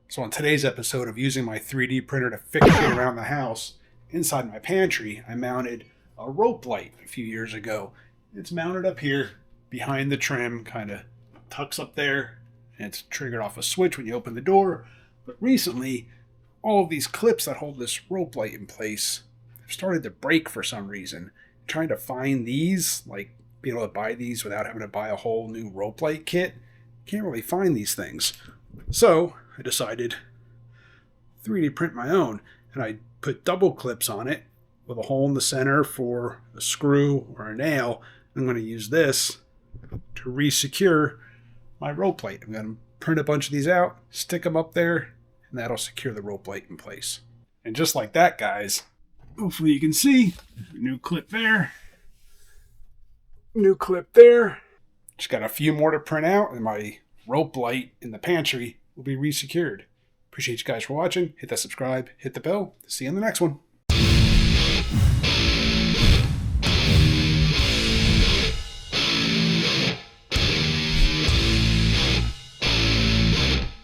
So on today's episode of using my 3D printer to fix shit around the house, inside my pantry, I mounted a rope light a few years ago. It's mounted up here behind the trim, kind of tucks up there, and it's triggered off a switch when you open the door. But recently, all of these clips that hold this rope light in place have started to break for some reason. Trying to find these, like being able to buy these without having to buy a whole new rope light kit, can't really find these things. So I decided 3D print my own, and I put double clips on it with a hole in the center for a screw or a nail. I'm going to use this to re-secure my rope light. I'm going to print a bunch of these out, stick them up there, and that'll secure the rope light in place. And just like that, guys, hopefully you can see, new clip there, new clip there. Just got a few more to print out, and my rope light in the pantry will be re-secured. Appreciate you guys for watching. Hit that subscribe, hit the bell. See you in the next one.